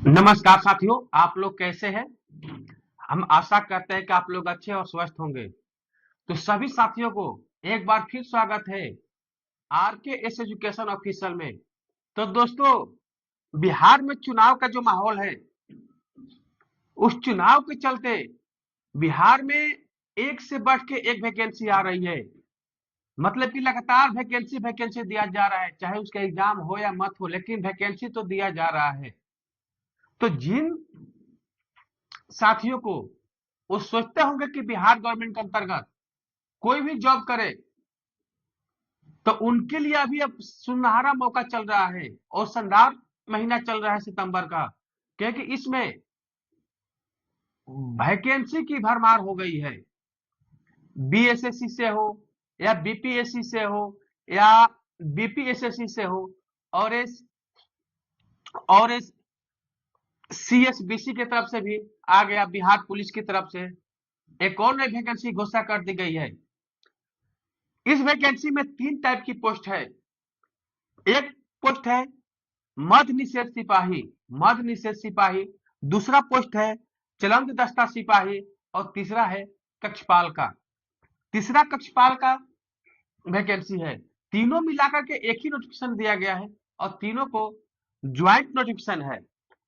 नमस्कार साथियों, आप लोग कैसे हैं? हम आशा करते हैं कि आप लोग अच्छे और स्वस्थ होंगे। तो सभी साथियों को एक बार फिर स्वागत है आर के एस एजुकेशन ऑफिशियल में। तो दोस्तों, बिहार में चुनाव का जो माहौल है, उस चुनाव के चलते बिहार में एक से बढ़ के एक वैकेंसी आ रही है। मतलब कि लगातार वैकेंसी वैकेंसी दिया जा रहा है, चाहे उसका एग्जाम हो या मत हो, लेकिन वैकेंसी तो दिया जा रहा है। तो जिन साथियों को वो सोचते होंगे कि बिहार गवर्नमेंट के अंतर्गत कोई भी जॉब करे, तो उनके लिए अभी अब सुनहरा मौका चल रहा है और शानदार महीना चल रहा है सितंबर का, क्योंकि इसमें वैकेंसी की भरमार हो गई है। बीएसएससी से हो या बीपीएससी से हो या बीपीएसएससी से हो और इस और इस सीएसबीसी की तरफ से भी आ गया, बिहार पुलिस की तरफ से एक और नई वैकेंसी घोषणा कर दी गई है। इस वैकेंसी में 3 टाइप की पोस्ट है। एक पोस्ट है मध्य निषेध सिपाही, मध्य निषेध सिपाही। दूसरा पोस्ट है चलंत दस्ता सिपाही और तीसरा है कक्षपाल का। तीसरा कक्षपाल का वैकेंसी है। तीनों मिलाकर के एक ही नोटिफिकेशन दिया गया है और तीनों को ज्वाइंट नोटिफिकेशन है।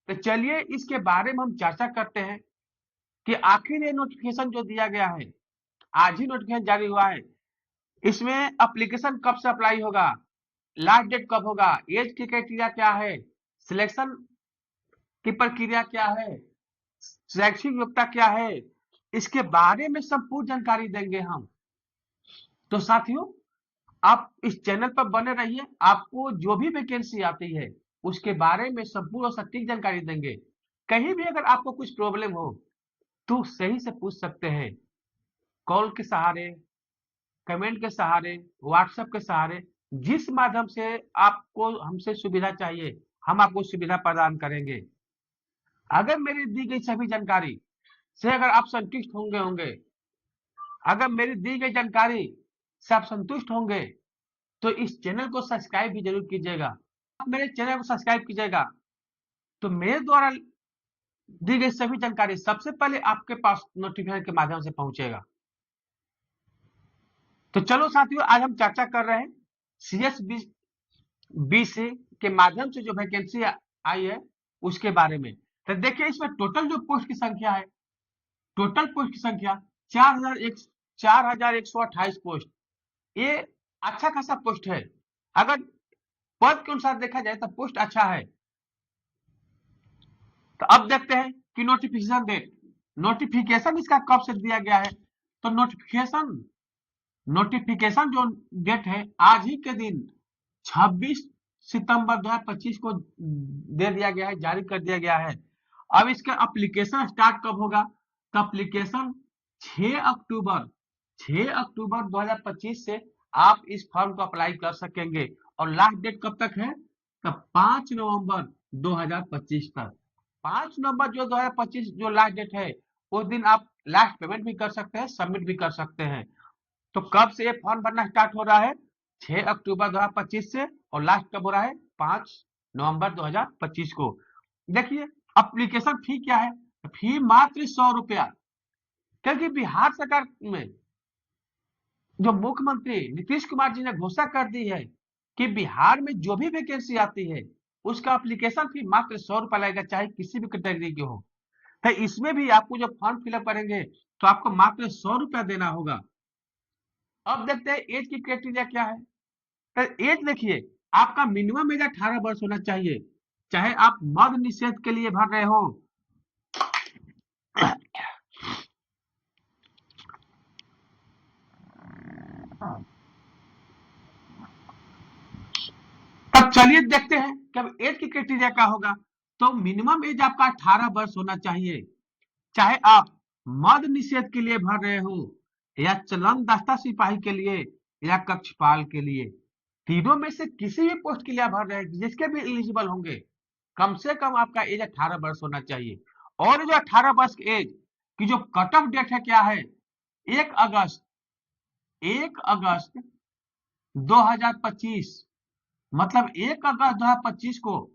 तो चलिए इसके बारे में हम चर्चा करते हैं कि आखिर ये नोटिफिकेशन जो दिया गया है, आज ही नोटिफिकेशन जारी हुआ है, इसमें एप्लीकेशन कब से अप्लाई होगा, लास्ट डेट कब होगा, एज की क्राइटेरिया क्या है, सिलेक्शन की प्रक्रिया क्या है, शैक्षिक योग्यता क्या है, इसके बारे में संपूर्ण जानकारी देंगे हम। तो साथियों, आप इस चैनल पर बने रहिए, आपको जो भी वैकेंसी आती है उसके बारे में संपूर्ण और सटीक जानकारी देंगे। कहीं भी अगर आपको कुछ प्रॉब्लम हो तो सही से पूछ सकते हैं, कॉल के सहारे, कमेंट के सहारे, व्हाट्सएप के सहारे, जिस माध्यम से आपको हमसे सुविधा चाहिए, हम आपको सुविधा प्रदान करेंगे। अगर मेरी दी गई सभी जानकारी से अगर आप संतुष्ट होंगे होंगे अगर मेरी दी गई जानकारी से आप संतुष्ट होंगे तो इस चैनल को सब्सक्राइब भी जरूर कीजिएगा। आप मेरे चैनल को सब्सक्राइब कीजिएगा तो मेरे द्वारा दी गई सभी जानकारी सबसे पहले आपके पास नोटिफिकेशन के माध्यम से पहुंचेगा। तो चलो साथियों, आज हम चर्चा कर रहे हैं सीएसबीसी के माध्यम से जो वैकेंसी आई है उसके बारे में। तो देखिए, इसमें टोटल जो पोस्ट की संख्या है, टोटल पोस्ट की संख्या 4128 पोस्ट। ये अच्छा खासा पोस्ट है। अगर पद के अनुसार देखा जाए तो पोस्ट अच्छा है। तो अब देखते हैं कि नोटिफिकेशन डेट, नोटिफिकेशन इसका कब से दिया गया है। तो नोटिफिकेशन नोटिफिकेशन जो डेट है, आज ही के दिन 26 सितंबर 2025 को दे दिया गया है, जारी कर दिया गया है। अब इसका एप्लीकेशन स्टार्ट कब होगा? तो एप्लीकेशन 6 अक्टूबर 6 अक्टूबर 2025 से आप इस फॉर्म को अप्लाई कर सकेंगे और लास्ट डेट कब तक है? तो 5 नवंबर 2025 तक। 5 नवंबर जो 2025 जो लास्ट डेट है, उस दिन आप लास्ट पेमेंट भी कर सकते हैं, सबमिट भी कर सकते हैं। तो कब से ये फॉर्म भरना स्टार्ट हो रहा है? 6 अक्टूबर 2025 से, और लास्ट कब हो रहा है? 5 नवंबर 2025 को। देखिए, एप्लीकेशन फी क्या है? फी मात्र 100 रुपया। क्योंकि बिहार सरकार में जो मुख्यमंत्री नीतीश कुमार जी ने घोषणा कर दी है कि बिहार में जो भी वैकेंसी आती है उसका एप्लीकेशन फी मात्र 100 रुपया लगेगा, चाहे किसी भी कैटेगरी के हो। तो इसमें भी आपको जब फॉर्म फिलअप करेंगे तो आपको मात्र 100 रुपया देना होगा। अब देखते हैं एज की क्राइटेरिया क्या है। तो एज देखिए, आपका मिनिमम एज 18 वर्ष होना चाहिए, चाहे आप मद्य निषेध के लिए भर रहे हो। तब चलिए देखते हैं कि अब एज की क्राइटेरिया क्या होगा। तो मिनिमम एज आपका 18 वर्ष होना चाहिए, चाहे आप मद्य निषेध के लिए भर रहे हो या चलन दस्ता सिपाही के लिए या कक्षपाल के लिए। तीनों में से किसी भी पोस्ट के लिए आप भर रहे हैं, जिसके भी एलिजिबल होंगे, कम से कम आपका एज 18 वर्ष होना चाहिए। और जो 18 वर्ष की एज की जो कट ऑफ डेट है क्या है? 1 अगस्त 1 अगस्त 2025। मतलब 1 अगस्त 2025 को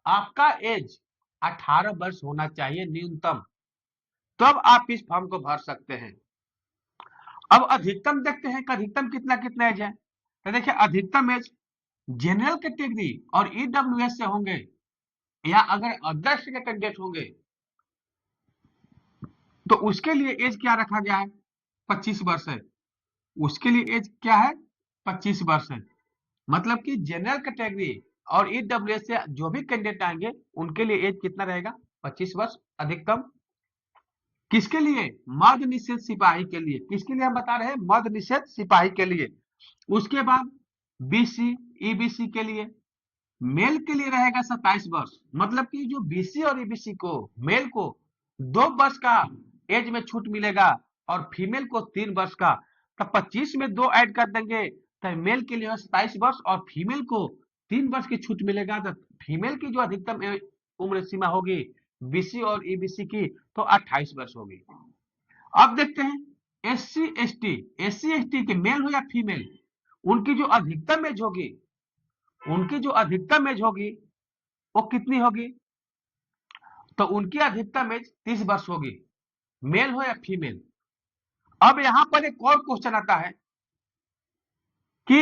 आपका एज 18 वर्ष होना चाहिए न्यूनतम, तब आप इस फॉर्म को भर सकते हैं। अब अधिकतम देखते हैं कि अधिकतम कितना कितना एज है। तो देखिए अधिकतम एज जनरल कैटेगरी और ईडब्ल्यूएस से होंगे या अगर अदर्स के कैंडिडेट होंगे तो उसके लिए एज क्या रखा गया है, 25 वर्ष है। उसके लिए एज क्या है, 25 वर्ष है। मतलब कि जनरल कैटेगरी और ईडब्ल्यूएस से जो भी कैंडिडेट आएंगे उनके लिए एज कितना रहेगा, 25 वर्ष अधिकतम। किसके लिए, मर्द निषेध सिपाही के लिए। किसके लिए हम बता रहे हैं, मर्द निषेध सिपाही के लिए। उसके बाद बीसी ईबीसी के लिए, मेल के लिए रहेगा 27 वर्ष। मतलब कि जो बीसी और ईबीसी को, मेल को 2 वर्ष का एज में छूट मिलेगा और फीमेल को 3 वर्ष का। तो 25 में 2 ऐड कर देंगे तो मेल के लिए 27 वर्ष और फीमेल को 3 वर्ष की छूट मिलेगा। तो फीमेल की जो अधिकतम उम्र सीमा होगी बीसी और ईबीसी की तो 28 वर्ष होगी। अब देखते हैं एससी एसटी के मेल हो या फीमेल, उनकी जो अधिकतम एज होगी, उनकी जो अधिकतम एज होगी वो कितनी होगी, तो उनकी अधिकतम एज 30 वर्ष होगी, मेल हो या फीमेल। अब यहां पर एक और क्वेश्चन आता है कि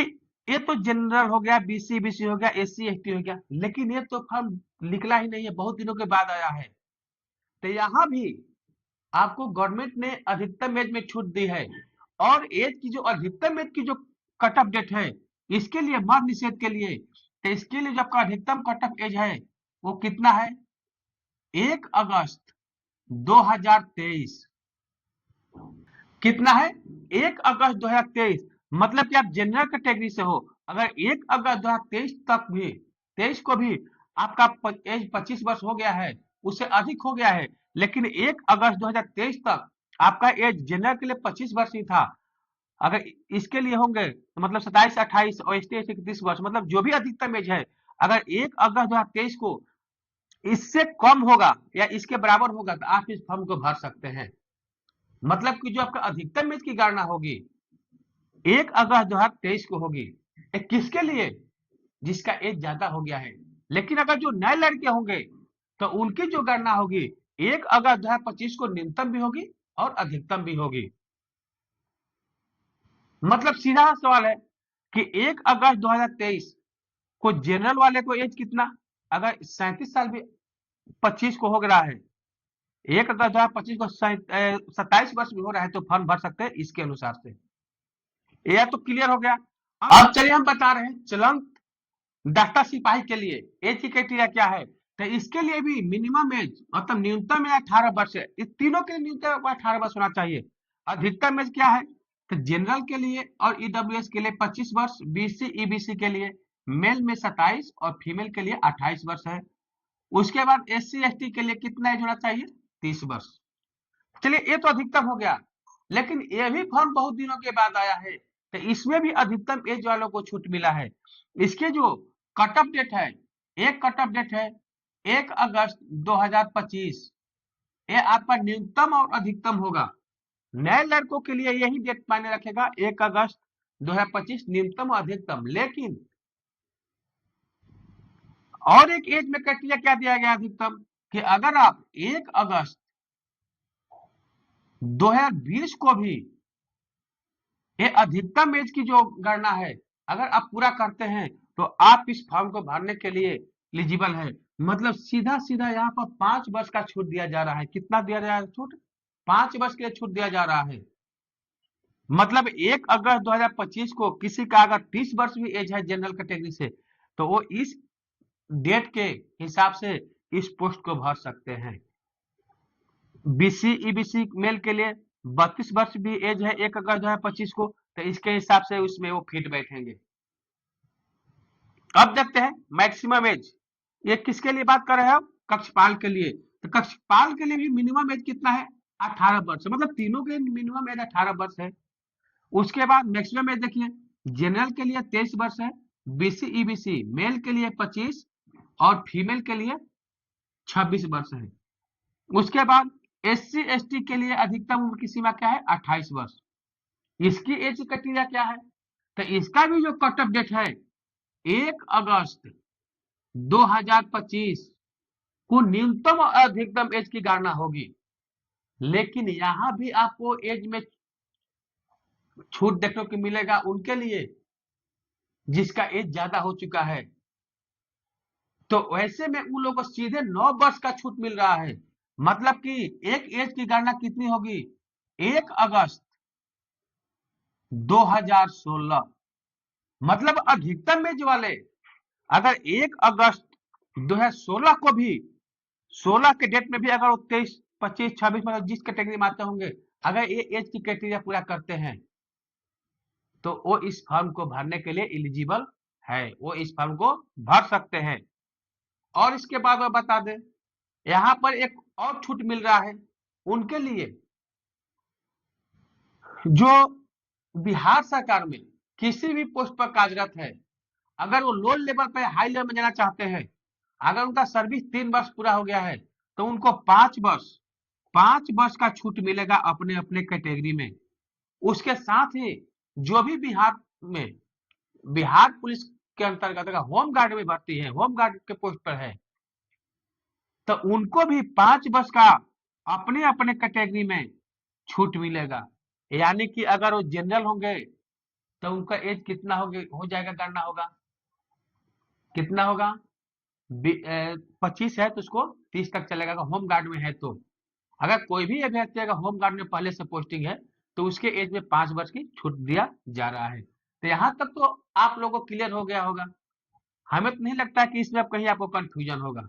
ये तो जनरल हो गया, बीसी बीसी हो गया, एससी एसटी हो गया, लेकिन ये तो फॉर्म निकला ही नहीं है, बहुत दिनों के बाद आया है। तो यहां भी आपको गवर्नमेंट ने अधिकतम एज में छूट दी है और एज की जो अधिकतम एज की जो कट ऑफ डेट है इसके लिए, मर्द निषेध के लिए, तो इसके लिए जो आपका अधिकतम कट ऑफ एज है वो कितना है, 1 अगस्त 2023। कितना है, 1 अगस्त 2023। मतलब कि आप जनरल कैटेगरी से हो, अगर 1 अगस्त 2023 तक भी, 23 को भी आपका एज 25 वर्ष हो गया है, उससे अधिक हो गया है, लेकिन 1 अगस्त 2023 तक आपका एज जनरल के लिए 25 वर्ष ही था। अगर इसके लिए होंगे तो मतलब 27 28 और एसटी 31 वर्ष, मतलब जो भी अधिकतम एज है, अगर 1 अगस्त 2023 को इससे कम होगा या इसके बराबर होगा तो आप इस फॉर्म को भर सकते हैं। मतलब कि जो आपका अधिकतम एज की गणना होगी 1 अगस्त 2023 को होगी, किसके लिए, जिसका एज ज्यादा हो गया है। लेकिन अगर जो नए लड़के होंगे तो उनकी जो गणना होगी 1 अगस्त 2025 को न्यूनतम भी होगी और अधिकतम भी होगी। मतलब सीधा सवाल है कि 1 अगस्त 2023 को जनरल वाले को एज कितना, अगर 37 साल भी 25 को हो रहा है, 1 अगस्त 2025 को 27 वर्ष भी हो रहा है तो फॉर्म भर सकते हैं इसके अनुसार से। यह तो क्लियर हो गया। अब चलिए हम बता रहे हैं चलंत डाटा सिपाही के लिए एज की क्राइटेरिया क्या है। तो इसके लिए भी मिनिमम एज मतलब न्यूनतम एज 18 वर्ष है। इस तीनों के न्यूनतम 18 वर्ष होना चाहिए। अधिकतम एज क्या है, तो जनरल के लिए और ईडब्ल्यूएस के लिए 25 वर्ष, बीसी ईबीसी के लिए मेल में 27 और फीमेल के लिए 28 वर्ष है। उसके बाद एससी एसटी के लिए कितना एज होना चाहिए, 30 वर्ष। चलिए ये तो अधिकतम हो गया, लेकिन ये भी फॉर्म बहुत दिनों के बाद आया है तो इसमें भी अधिकतम एज वालों को छूट मिला है। इसके जो कट ऑफ डेट है, एक कट ऑफ डेट है 1 अगस्त 2025, ये आपका न्यूनतम और अधिकतम होगा। नए लड़कों के लिए यही डेट मायने रखेगा 1 अगस्त 2025 न्यूनतम और अधिकतम। लेकिन और एक एज में क्राइटेरिया क्या दिया गया अधिकतम, कि अगर आप 1 अगस्त 2020 को भी ये अधिकतम एज की जो गणना है अगर आप पूरा करते हैं तो आप इस फॉर्म को भरने के लिए एलिजिबल है। मतलब सीधा सीधा यहाँ पर 5 वर्ष का छूट दिया जा रहा है। कितना दिया जा रहा है छूट, 5 वर्ष के लिए छूट दिया जा रहा है। मतलब 1 अगस्त 2025 को किसी का अगर 30 वर्ष भी एज है जनरल कैटेगरी से तो वो इस डेट के हिसाब से इस पोस्ट को भर सकते हैं। बीसी ईबीसी मेल के लिए 32 वर्ष भी एज है 1 अगस्त 2025 को तो इसके हिसाब से उसमें वो फिट बैठेंगे। अब देखते हैं मैक्सिमम एज, ये किसके लिए बात कर रहे हैं हम, कक्षपाल के लिए। तो कक्षपाल के लिए भी मिनिमम एज कितना है, 18 वर्ष। मतलब तीनों के मिनिमम एज 18 वर्ष है। उसके बाद मैक्सिमम एज देखिए, जनरल के लिए 23 वर्ष है, बीसी ईबीसी मेल के लिए 25 और फीमेल के लिए 26 वर्ष है। उसके बाद एससी एसटी के लिए अधिकतम उम्र की सीमा क्या है, 28 वर्ष। इसकी एज क्राइटेरिया क्या है, तो इसका भी जो कट ऑफ डेट है 1 अगस्त 2025 को न्यूनतम और अधिकतम एज की गणना होगी। लेकिन यहां भी आपको एज में छूट देखने को मिलेगा उनके लिए जिसका एज ज्यादा हो चुका है। तो वैसे में उन लोगों को सीधे 9 वर्ष का छूट मिल रहा है। मतलब कि एक एज की गणना कितनी होगी? 1 अगस्त 2016। मतलब अधिकतम एज वाले अगर 1 अगस्त 2016 को भी 16 के डेट में भी अगर वो 23, 25, 26 मतलब जिस कैटेगरी में आते होंगे, अगर ये एज की क्राइटेरिया पूरा करते हैं तो वो इस फॉर्म को भरने के लिए एलिजिबल है, वो इस फॉर्म को भर सकते हैं। और इसके बाद मैं बता दें, यहाँ पर एक और छूट मिल रहा है उनके लिए जो बिहार सरकार में किसी भी पोस्ट पर कार्यरत है। अगर वो लो लेवल पे हाई लेवल में जाना चाहते हैं, अगर उनका सर्विस 3 वर्ष पूरा हो गया है तो उनको 5 वर्ष का छूट मिलेगा अपने अपने कैटेगरी में। उसके साथ ही जो भी बिहार पुलिस के अंतर्गत अगर होम गार्ड में भर्ती है, होम गार्ड के पोस्ट पर है, तो उनको भी 5 वर्ष का अपने अपने कैटेगरी में छूट मिलेगा। यानी कि अगर वो जनरल होंगे तो उनका एज कितना हो जाएगा, गणना होगा कितना होगा, 25 है तो उसको 30 तक चलेगा अगर होम गार्ड में है। तो अगर कोई भी अभ्यर्थी अगर होम गार्ड में पहले से पोस्टिंग है तो उसके एज में 5 वर्ष की छूट दिया जा रहा है। तो यहाँ तक तो आप लोगों को क्लियर हो गया होगा। हमें तो नहीं लगता कि इसमें अब कहीं आपको कंफ्यूजन होगा।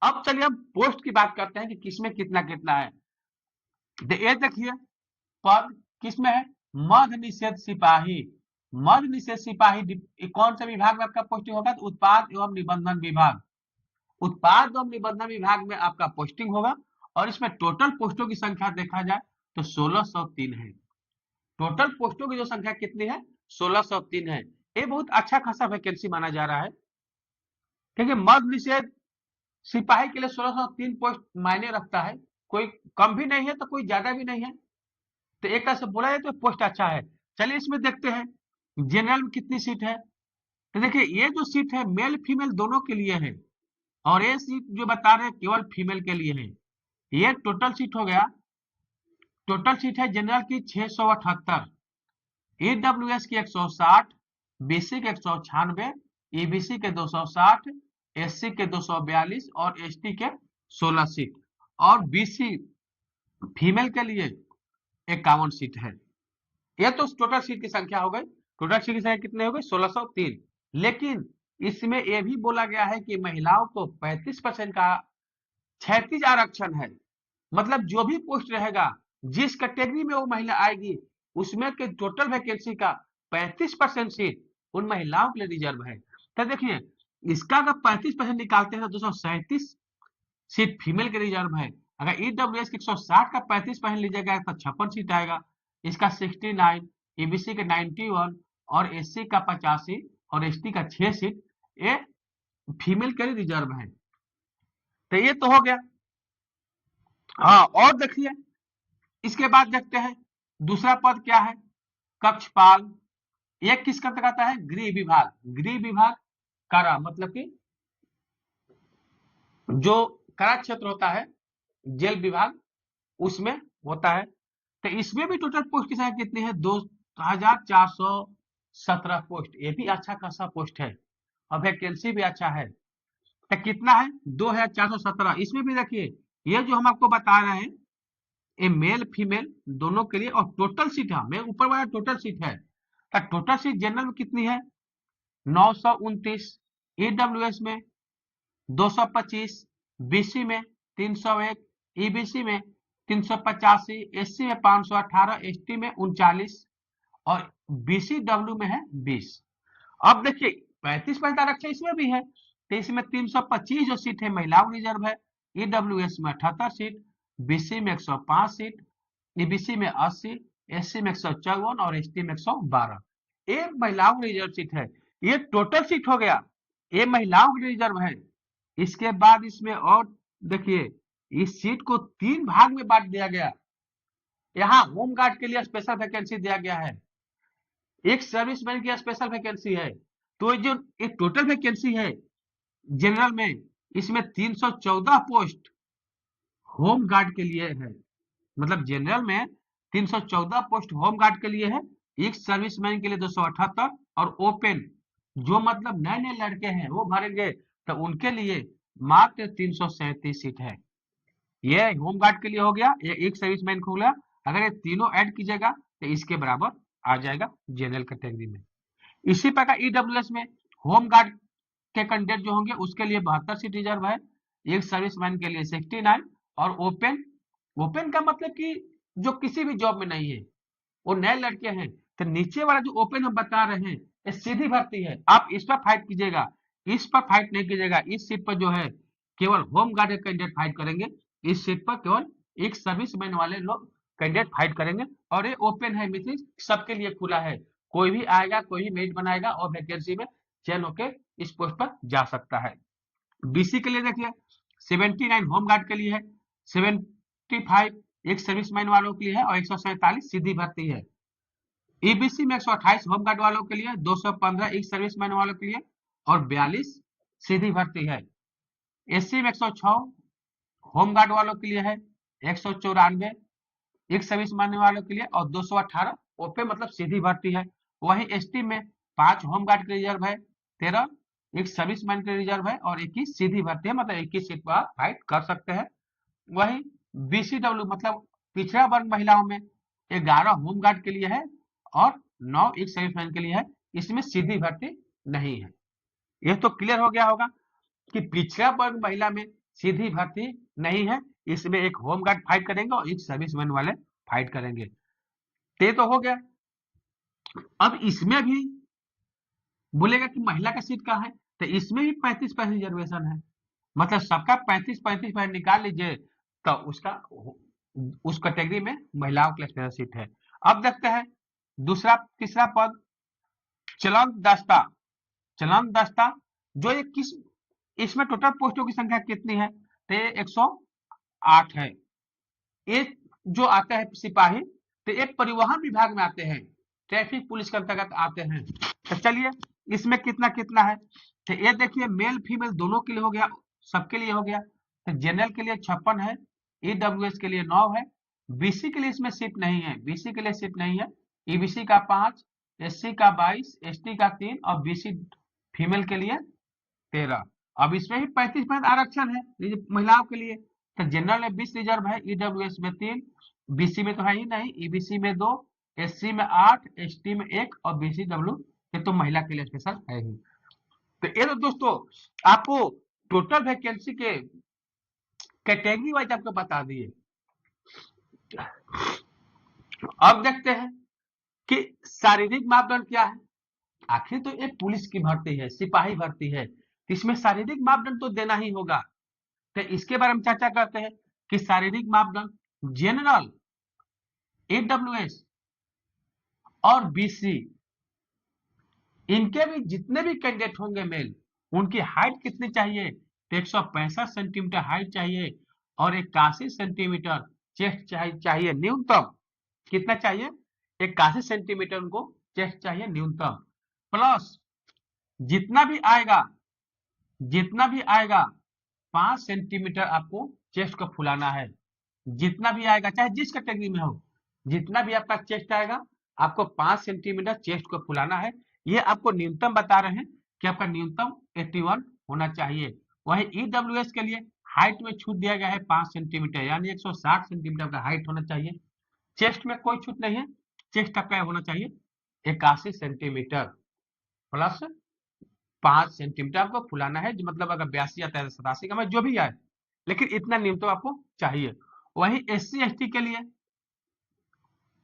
अब चलिए हम पोस्ट की बात करते हैं कि किसमें कितना कितना है। तो ये देखिए पद किसमें है, मद्य निषेध सिपाही। मद्य निषेध सिपाही कौन से विभाग में आपका पोस्टिंग होगा? तो उत्पाद एवं निबंधन विभाग। उत्पाद एवं निबंधन विभाग में आपका पोस्टिंग होगा। और इसमें टोटल पोस्टों की संख्या देखा जाए तो 1603 है। टोटल पोस्टों की जो संख्या कितनी है? 1603 है। ये बहुत अच्छा खासा वैकेंसी माना जा रहा है, क्योंकि मद्य निषेध सिपाही के लिए 1603 पोस्ट मायने रखता है। कोई कम भी नहीं है तो कोई ज्यादा भी नहीं है, तो एक तरह से बोला जाए तो पोस्ट अच्छा है। चलिए इसमें देखते हैं जनरल में कितनी सीट है। तो देखिए ये जो सीट है मेल फीमेल दोनों के लिए है, और ये सीट जो बता रहे हैं केवल फीमेल के लिए है। ये टोटल सीट हो गया, टोटल सीट है जनरल की 678, ईडब्ल्यूएस की 160, बीसी के 196, ईबीसी के 260, एससी के 242 और एसटी के 16 सीट, और बीसी फीमेल के लिए 51 सीट है। ये तो टोटल सीट की संख्या हो गई। टोटल सीट की संख्या कितनी हो गई? 1603। लेकिन इसमें यह भी बोला गया है कि महिलाओं को 35% का क्षैतिज आरक्षण है। मतलब जो भी पोस्ट रहेगा, जिस कैटेगरी में वो महिला आएगी, उसमें के टोटल वैकेंसी का 35% सीट उन महिलाओं के लिए रिजर्व है। तो देखिए इसका अगर 35% निकालते हैं तो 237 सीट फीमेल के रिजर्व है। अगर ईडब्ल्यूएस के 160 का 35% लीजिएगा तो 56 सीट आएगा। इसका 69, ईबीसी के 91 और एससी का 85 और एसटी का 6 सीट ये फीमेल के लिए रिजर्व है। तो ये तो हो गया। हाँ, और देखिए इसके बाद देखते हैं दूसरा पद क्या है, कक्षपाल। ये किसका तक आता है? गृह विभाग। गृह विभाग कारा मतलब कि जो कारा क्षेत्र होता है, जेल विभाग, उसमें होता है। तो इसमें भी टोटल पोस्ट की संख्या कितनी है? 2417 पोस्ट। ये भी अच्छा खासा पोस्ट है और वैकेंसी भी अच्छा है। तो कितना है? 2417। इसमें भी देखिए ये जो हम आपको बता रहे हैं ये मेल फीमेल दोनों के लिए, और टोटल सीट है, मैं ऊपर वाला टोटल सीट है। तो टोटल सीट जनरल में कितनी है? 929, ईडब्ल्यूएस में 225, बीसी में 301, ईबीसी में 385, एससी में 518, एसटी में 39 और बीसीडब्ल्यू में है 20। अब देखिए 35% आरक्षण इसमें भी है, तो इसमें 325 जो सीट है महिलाओं रिजर्व है। ईडब्ल्यूएस में 78 सीट, बीसी में 105 सीट, ईबीसी में 80, एससी में 154 और एसटी में 112। ये महिलाओं रिजर्व सीट है। ये टोटल सीट हो गया, ये महिलाओं की रिजर्व है। इसके बाद इसमें और देखिए इस सीट को 3 भाग में बांट दिया गया। यहाँ होम गार्ड के लिए स्पेशल वैकेंसी दिया गया है, एक सर्विसमैन की स्पेशल वैकेंसी है। तो जो एक टोटल वैकेंसी है जनरल में इसमें 314 पोस्ट होम गार्ड के लिए है। मतलब जनरल में 314 पोस्ट होम गार्ड के लिए है, एक सर्विसमैन के लिए 278 और ओपन जो मतलब नए नए लड़के हैं वो भरेंगे तो उनके लिए मात्र 337 सीट है। ये होम गार्ड के लिए हो गया, ये एक सर्विसमैन को हो गया। अगर ये तीनों ऐड कीजिएगा तो इसके बराबर आ जाएगा जनरल कैटेगरी में। इसी प्रकार ईडब्ल्यूएस में होम गार्ड के कैंडिडेट जो होंगे उसके लिए 72 सीट रिजर्व है, एक सर्विसमैन के लिए 69 और ओपन, ओपन का मतलब कि जो किसी भी जॉब में नहीं है वो नए लड़के हैं। तो नीचे वाला जो ओपन हम बता रहे हैं ये सीधी भर्ती है, आप इस पर फाइट कीजिएगा, इस पर फाइट नहीं कीजिएगा। इस सीट पर जो है केवल होम गार्ड के कैंडिडेट फाइट करेंगे, इस सीट पर केवल एक सर्विसमैन वाले लोग कैंडिडेट फाइट करेंगे। और ये ओपन है, मींस सबके लिए खुला है, कोई भी आएगा, कोई भी मेरिट बनाएगा और वैकेंसी में चयन होकर इस पोस्ट पर जा सकता है। बीसी के लिए देखिए 79 होम गार्ड के लिए है, 75 एक सर्विसमैन वालों के लिए है और 147 सीधी भर्ती है। ईबीसी में 128 होम गार्ड वालों के लिए, 215 एक सर्विसमैन वालों के लिए और 42 सीधी भर्ती है। एससी में 106 होम गार्ड वालों के लिए है, 194 एक सर्विसमैन वालों के लिए और 218 ओपन मतलब सीधी भर्ती है। वहीं एसटी में 5 होम गार्ड के रिजर्व है, 13 एक सर्विसमैन के रिजर्व है और 21 सीधी भर्ती है, मतलब 21 सीट पर आप फाइट कर सकते हैं। वहीं बीसीडब्ल्यू मतलब पिछड़ा वर्ग महिलाओं में 11 होम गार्ड के लिए है और 9 एक सर्विसमैन के लिए है, इसमें सीधी भर्ती नहीं है। यह तो क्लियर हो गया होगा कि पिछड़ा वर्ग महिला में सीधी भर्ती नहीं है, इसमें एक होम गार्ड फाइट करेंगे और एक सर्विसमैन वाले फाइट करेंगे। ये तो हो गया। अब इसमें भी बोलेगा कि महिला का सीट कहाँ है, तो इसमें भी 35% रिजर्वेशन है, मतलब सबका 35-35% निकाल लीजिए तो उसका उस कैटेगरी में महिलाओं के लिए सीट है। अब देखते हैं दूसरा तीसरा पद चलन दस्ता। चलन दस्ता जो ये किस, इसमें टोटल पोस्टों की संख्या कितनी है, तो ये 108 है। ये जो आते हैं सिपाही तो ये परिवहन विभाग में आते हैं, ट्रैफिक पुलिस के अंतर्गत आते हैं। तो चलिए इसमें कितना कितना है, तो ये देखिए मेल फीमेल दोनों के लिए हो गया, सबके लिए हो गया। तो जनरल के लिए 56 है, ईडब्ल्यूएस के लिए 9 है, बीसी के लिए इसमें सीट नहीं है, बीसी के लिए सीट नहीं है। ईबीसी का 5, एससी का 22, एसटी का 3 और बीसी फीमेल के लिए 13। अब इसमें भी 35% आरक्षण है महिलाओं के लिए। तो जनरल में 20 रिजर्व है, ईडब्ल्यूएस में 3, बीसी में तो है ही नहीं, ईबीसी में 2, एससी में 8, एसटी में 1 और बीसीडब्ल्यू ये तो महिला के लिए स्पेशल है ही। तो ये तो दोस्तों आपको टोटल वैकेंसी के कैटेगरी वाइज आपको बता दिए। अब देखते हैं कि शारीरिक मापदंड क्या है। आखिर तो एक पुलिस की भर्ती है, सिपाही भर्ती है, इसमें शारीरिक मापदंड तो देना ही होगा। तो इसके बारे में चर्चा करते हैं कि शारीरिक मापदंड जनरल, ईडब्ल्यूएस और बीसी इनके भी जितने भी कैंडिडेट होंगे मेल, उनकी हाइट कितनी चाहिए, 165 सेंटीमीटर हाइट चाहिए और 81 सेंटीमीटर चेस्ट चाहिए न्यूनतम। कितना चाहिए, 81 सेंटीमीटर उनको चेस्ट चाहिए न्यूनतम। प्लस जितना भी आएगा 5 सेंटीमीटर आपको चेस्ट को फुलाना है, जितना भी आएगा चाहे जिस कैटेगरी में हो, जितना भी आपका चेस्ट आएगा आपको 5 सेंटीमीटर चेस्ट को फुलाना है। ये आपको न्यूनतम बता रहे हैं कि आपका न्यूनतम 81 होना चाहिए। वहीं ईडब्ल्यूएस के लिए हाइट में छूट दिया गया है 5 सेंटीमीटर, यानी 160 सेंटीमीटर का हाइट होना चाहिए। चेस्ट में कोई छूट नहीं है, चेस्ट आपका होना चाहिए 81 सेंटीमीटर प्लस 5 सेंटीमीटर आपको फुलाना है, मतलब अगर 82 आता है 87 का, जो भी आए, लेकिन इतना न्यूनतम आपको चाहिए। वहीं एससी एसटी के लिए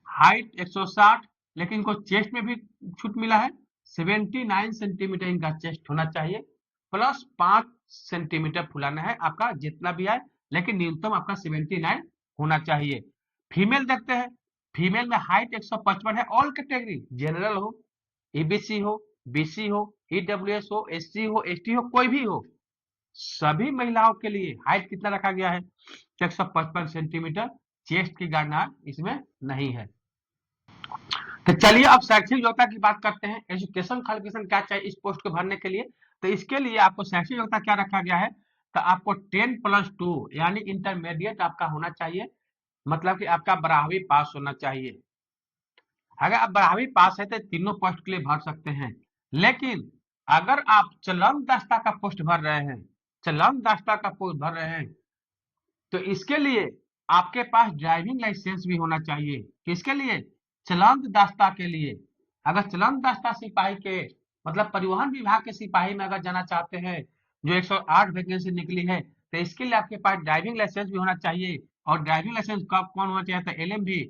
हाइट 160, लेकिन इनको चेस्ट में भी छूट मिला है, 79 सेंटीमीटर इनका चेस्ट होना चाहिए प्लस 5 सेंटीमीटर फुलाना है आपका जितना भी आए, लेकिन न्यूनतम आपका 79 होना चाहिए। फीमेल देखते हैं, फीमेल में हाइट 155 है, ऑल कैटेगरी जनरल हो, ईबीसी हो, बीसी हो, ईडब्ल्यूएस हो, एससी हो, एसटी हो, कोई भी हो, सभी महिलाओं के लिए हाइट कितना रखा गया है, 155 सेंटीमीटर। चेस्ट की गणना इसमें नहीं है। तो चलिए अब शैक्षणिक योग्यता की बात करते हैं। एजुकेशन क्वालिफिकेशन क्या चाहिए इस पोस्ट को भरने के लिए, तो इसके लिए आपको शैक्षणिक योग्यता क्या रखा गया है, तो आपको 10+2 यानी इंटरमीडिएट आपका होना चाहिए, मतलब कि आपका 12वीं पास होना चाहिए। अगर आप 12वीं पास है तो तीनों पोस्ट के लिए भर सकते हैं। लेकिन अगर आप चलन दस्ता का पोस्ट भर रहे हैं, चलन दस्ता का पोस्ट भर रहे हैं, तो इसके लिए आपके पास ड्राइविंग लाइसेंस भी होना चाहिए। किसके लिए? चलन दस्ता के लिए। अगर चलन दस्ता सिपाही के मतलब परिवहन विभाग के सिपाही में अगर जाना चाहते हैं, जो 108 वैकेंसी निकली है, तो इसके लिए आपके पास ड्राइविंग लाइसेंस भी होना चाहिए। और ड्राइविंग लाइसेंस कब कौन होना चाहिए? तो LMV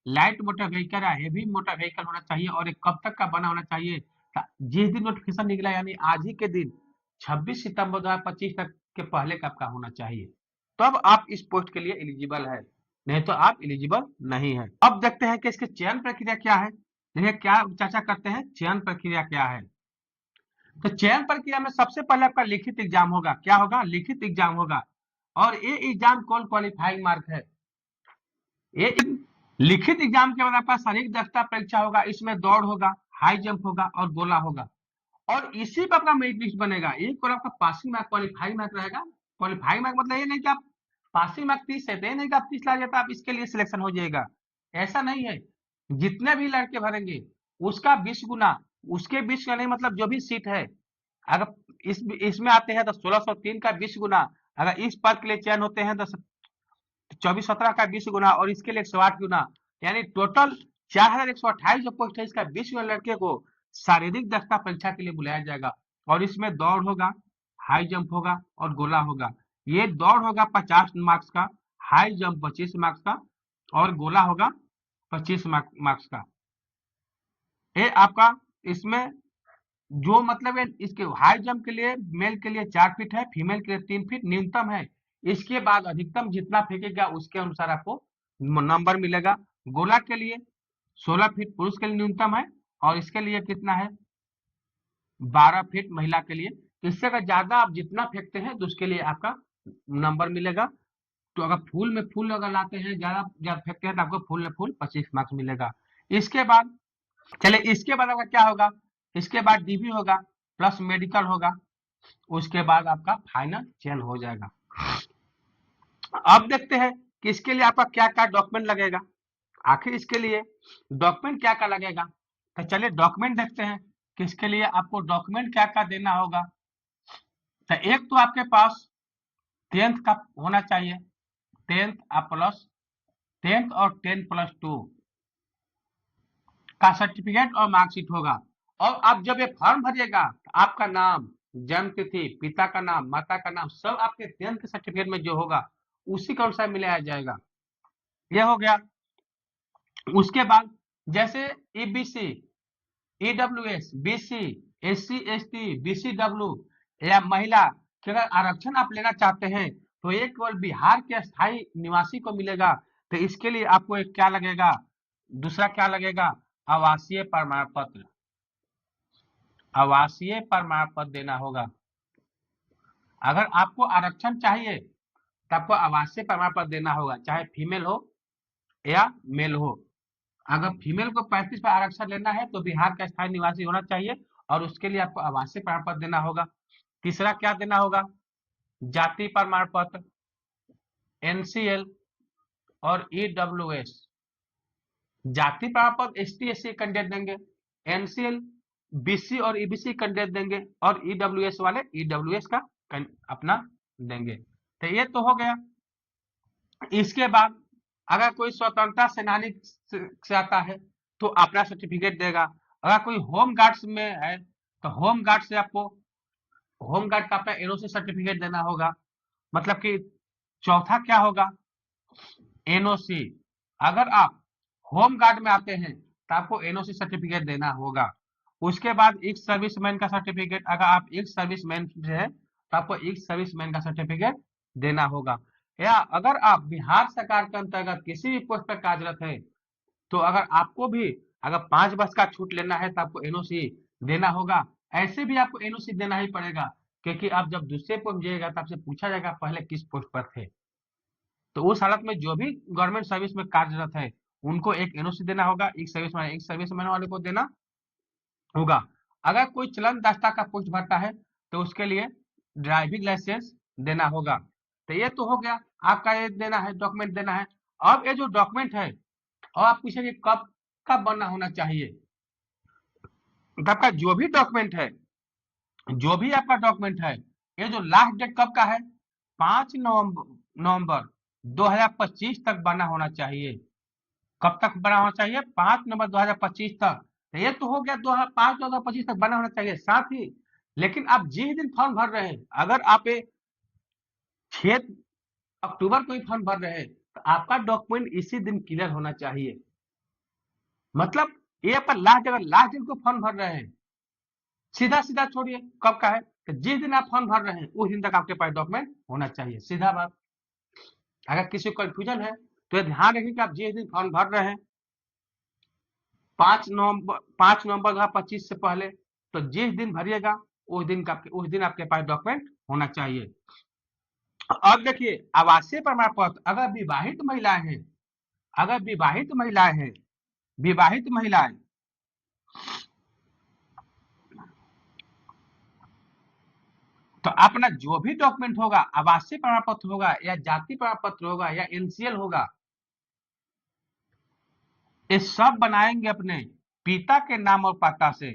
लाइट मोटर व्हीकल या हेवी मोटर व्हीकल होना चाहिए। और एक कब तक का बना होना चाहिए? जिस दिन नोटिफिकेशन निकला यानी आज ही के दिन 26 सितंबर 2025 तक के पहले का आपका होना चाहिए, तब आप इस पोस्ट के लिए एलिजिबल है, नहीं तो आप एलिजिबल नहीं है। अब देखते हैं कि इसकी चयन प्रक्रिया क्या है। देखिए क्या चर्चा करते हैं, चयन प्रक्रिया क्या है। तो चयन प्रक्रिया में सबसे पहले आपका लिखित एग्जाम होगा। क्या होगा? लिखित एग्जाम होगा। और ये एग्जाम कौन क्वालिफाइंग मार्क है? ये लिखित एग्जाम के बाद आपका शारीरिक दक्षता परीक्षा होगा। इसमें दौड़ होगा, हाई जंप होगा और गोला होगा। और इसी पर आपका मेरिट लिस्ट बनेगा। एक और आपका पासिंग मार्क क्वालिफाइंग मार्क रहेगा। क्वालिफाइंग मार्क मतलब ये नहीं कि आप पासिंग मार्क 30 है, तो ये नहीं कि आप 30 ला जाता आप इसके लिए सिलेक्शन हो जाएगा, ऐसा नहीं है। जितने भी लड़के भरेंगे उसका 20 गुना, उसके 20 का नहीं मतलब जो भी सीट है, अगर इसमें आते हैं तो 1603 का 20 गुना, अगर इस पद के लिए चयन होते हैं तो 2417 का 20 गुना और इसके लिए 108 गुना, यानी टोटल 4128 जो पोस्ट है, इसका 20 गुना लड़के को शारीरिक दक्षता परीक्षा के लिए बुलाया जाएगा। और इसमें दौड़ होगा, हाई जंप होगा और गोला होगा। ये दौड़ होगा 50 मार्क्स का, हाई जंप 25 मार्क्स का और गोला होगा 25 मार्क्स का। ये आपका इसमें जो मतलब है, इसके हाई जंप के लिए मेल के लिए 4 फीट है, फीमेल के लिए 3 फीट न्यूनतम है। इसके बाद अधिकतम जितना फेंकेगा उसके अनुसार आपको नंबर मिलेगा। गोला के लिए 16 फीट पुरुष के लिए न्यूनतम है और इसके लिए कितना है? 12 फीट महिला के लिए। इससे अगर ज्यादा आप जितना फेंकते हैं तो उसके लिए आपका नंबर मिलेगा। तो अगर फूल में फूल अगर लाते हैं, ज्यादा जब फेंकते हैं तो आपको फूल में फूल 25 मार्क्स मिलेगा। इसके बाद चलिए, इसके बाद आपका क्या होगा? इसके बाद डीबी होगा प्लस मेडिकल होगा। उसके बाद आपका फाइनल चयन हो जाएगा। अब देखते हैं कि इसके लिए आपका क्या क्या डॉक्यूमेंट लगेगा। आखिर इसके लिए डॉक्यूमेंट क्या क्या लगेगा, तो चलिए डॉक्यूमेंट देखते हैं कि इसके लिए आपको डॉक्यूमेंट क्या क्या देना होगा। तो एक तो आपके पास 10th का होना चाहिए, 10th आप प्लस 10th और 10+2 का सर्टिफिकेट और मार्कशीट होगा। और आप जब ये फॉर्म भरिएगा तो आपका नाम, जन्म तिथि, पिता का नाम, माता का नाम सब आपके 10th के सर्टिफिकेट में जो होगा उसी के अनुसार मिलाया जाएगा। यह हो गया। उसके बाद जैसे EBC, EWS, BC, SC, ST, BCW या महिला के अगर आरक्षण आप लेना चाहते हैं तो ये केवल बिहार के स्थायी निवासी को मिलेगा। तो इसके लिए आपको एक क्या लगेगा? दूसरा क्या लगेगा? आवासीय प्रमाण पत्र। आवासीय प्रमाण पत्र देना होगा। अगर आपको आरक्षण चाहिए तो आपको आवासीय प्रमाण पत्र देना होगा, चाहे फीमेल हो या मेल हो। अगर फीमेल को 35 पर आरक्षण लेना है तो बिहार का स्थायी निवासी होना चाहिए और उसके लिए आपको आवासीय प्रमाण पत्र देना होगा। तीसरा क्या देना होगा? जाति प्रमाण पत्र, एनसीएल और ईडब्ल्यूएस। जाति प्रमाण पत्र ST/SC कैंडिडेट देंगे, एनसीएल बीसी और ईबीसी कैंडिडेट देंगे और ईडब्ल्यूएस वाले ईडब्ल्यूएस का अपना देंगे। तो ये तो हो गया। इसके बाद अगर कोई स्वतंत्रता सेनानी से आता है तो अपना सर्टिफिकेट देगा। अगर कोई होम गार्ड्स में है तो होम गार्ड से आपको होम गार्ड का अपना एनओसी सर्टिफिकेट देना होगा। मतलब कि चौथा क्या होगा? एनओसी। अगर आप होम गार्ड में आते हैं तो आपको एनओसी सर्टिफिकेट देना होगा। उसके बाद एक्स सर्विसमैन का सर्टिफिकेट, अगर आप एक्स सर्विसमैन है तो आपको एक्स सर्विसमैन का सर्टिफिकेट देना होगा। या अगर आप बिहार सरकार के अंतर्गत किसी भी पोस्ट पर कार्यरत है तो अगर आपको भी अगर 5 वर्ष का छूट लेना है तो आपको एनओसी देना होगा। ऐसे भी आपको एनओसी देना ही पड़ेगा, क्योंकि आप जब दूसरे पोस्ट में जाइएगा तो आपसे पूछा जाएगा पहले किस पोस्ट पर थे। तो उस हालत में जो भी गवर्नमेंट सर्विस में कार्यरत है उनको एक एनओसी देना होगा, एक सर्विसमैन वाले को देना होगा। अगर कोई चलन दस्ता का पोस्ट भरता है तो उसके लिए ड्राइविंग लाइसेंस, देना होगा। तो ये तो हो गया, आपका ये देना है, डॉक्यूमेंट देना है। अब ये जो डॉक्यूमेंट है, और आप पूछेंगे कब कब बनना होना चाहिए। तो आपका जो भी डॉक्यूमेंट है, जो भी आपका डॉक्यूमेंट है, ये जो लास्ट डेट कब का है, 5 नवंबर 2025 तक बना होना चाहिए। कब तक बना होना चाहिए, 5 नवंबर 2025 तक। तो ये तो हो गया 5 नवंबर 2025 तक बना होना चाहिए। साथ ही लेकिन आप जिस दिन फॉर्म भर रहे हैं, अगर आप 6 अक्टूबर को ही फॉर्म भर रहे हैं, तो आपका डॉक्यूमेंट इसी दिन क्लियर होना चाहिए। मतलब ये पर लास्ट, अगर लास्ट दिन को फॉर्म भर रहे हैं, सीधा सीधा छोड़िए कब का है, तो जिस दिन आप फॉर्म भर रहे हैं उस दिन तक आपके पास डॉक्यूमेंट होना चाहिए, सीधा बात। अगर किसी को कंफ्यूजन है तो ये ध्यान रखिए कि आप जिस दिन फॉर्म भर रहे हैं 5 नवंबर 2025 से पहले, तो जिस दिन भरिएगा उस दिन आपके पास डॉक्यूमेंट होना चाहिए। अब देखिए, आवासीय प्रमाण पत्र, अगर विवाहित महिलाएं हैं, अगर विवाहित महिलाएं हैं, विवाहित महिलाएं, तो अपना जो भी डॉक्यूमेंट होगा, आवासीय प्रमाण पत्र होगा या जाति प्रमाण पत्र होगा या एनसीएल होगा, ये सब बनाएंगे अपने पिता के नाम और पता से।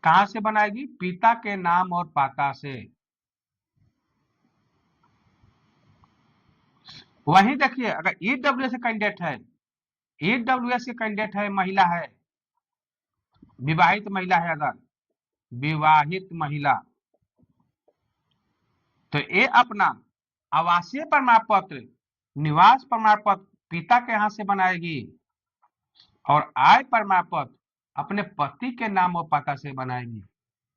कहां से बनाएगी, पिता के नाम और पता से। वहीं देखिए, अगर ईडब्ल्यूएस कैंडिडेट है, ईडब्ल्यूएस के कैंडिडेट है, महिला है, विवाहित महिला है, अगर विवाहित महिला, तो ये अपना आवासीय प्रमाण पत्र, निवास प्रमाण पत्र पिता के यहाँ से बनाएगी और आय प्रमाण पत्र अपने पति के नाम और पता से बनाएगी।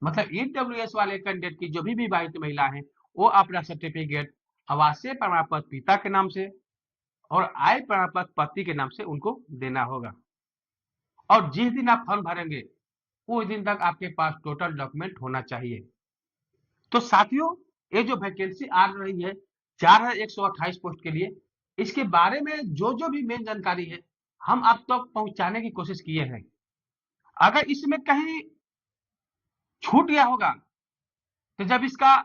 मतलब ईडब्ल्यूएस वाले कैंडिडेट की जो भी विवाहित महिला है, वो अपना सर्टिफिकेट आवासीय प्रमाण पत्र पिता के नाम से और आय प्रमाण पत्र पति के नाम से उनको देना होगा। और जिस दिन आप फॉर्म भरेंगे उस दिन तक आपके पास टोटल डॉक्यूमेंट होना चाहिए। तो साथियों, ये जो वैकेंसी आ रही है 4128 पोस्ट के लिए, इसके बारे में जो जो भी मेन जानकारी है हम आप तक पहुंचाने की कोशिश किए हैं। अगर इसमें कहीं छूट गया होगा तो जब इसका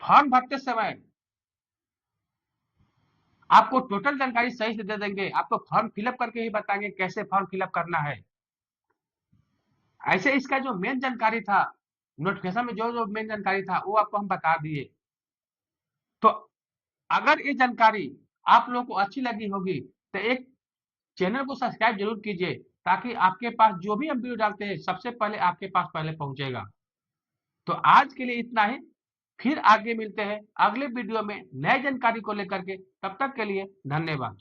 फॉर्म भरते समय आपको टोटल जानकारी सही से दे देंगे, आपको फॉर्म फिलअप करके ही बताएंगे कैसे फॉर्म फिलअप करना है। ऐसे इसका जो मेन जानकारी था, नोटिफिकेशन में जो जो मेन जानकारी था वो आपको हम बता दिए। तो अगर ये जानकारी आप लोगों को अच्छी लगी होगी तो एक चैनल को सब्सक्राइब जरूर कीजिए, ताकि आपके पास जो भी हम वीडियो डालते हैं सबसे पहले आपके पास पहले पहुंचेगा। तो आज के लिए इतना ही, फिर आगे मिलते हैं अगले वीडियो में नए जानकारी को लेकर के। तब तक के लिए धन्यवाद।